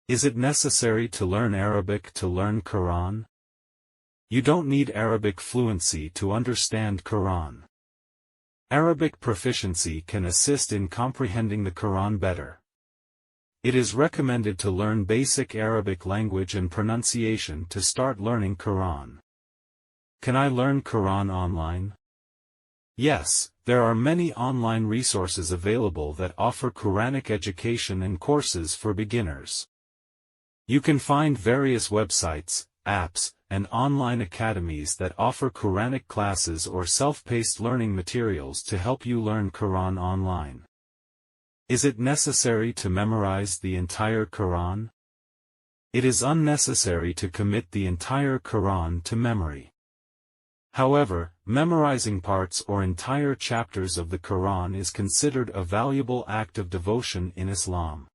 Is it necessary to learn Arabic to learn Quran? You don't need Arabic fluency to understand Quran. Arabic proficiency can assist in comprehending the Quran better. It is recommended to learn basic Arabic language and pronunciation to start learning Quran. Can I learn Quran online? Yes, there are many online resources available that offer Quranic education and courses for beginners. You can find various websites, apps, and online academies that offer Quranic classes or self-paced learning materials to help you learn Quran online. Is it necessary to memorize the entire Quran? It is unnecessary to commit the entire Quran to memory. However, memorizing parts or entire chapters of the Quran is considered a valuable act of devotion in Islam.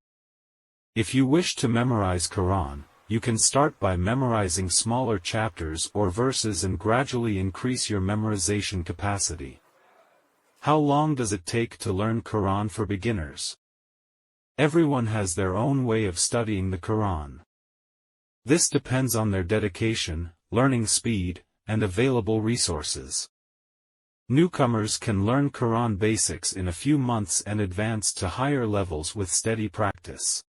If you wish to memorize Quran, you can start by memorizing smaller chapters or verses and gradually increase your memorization capacity. How long does it take to learn Quran for beginners? Everyone has their own way of studying the Quran. This depends on their dedication, learning speed, and available resources. Newcomers can learn Quran basics in a few months and advance to higher levels with steady practice.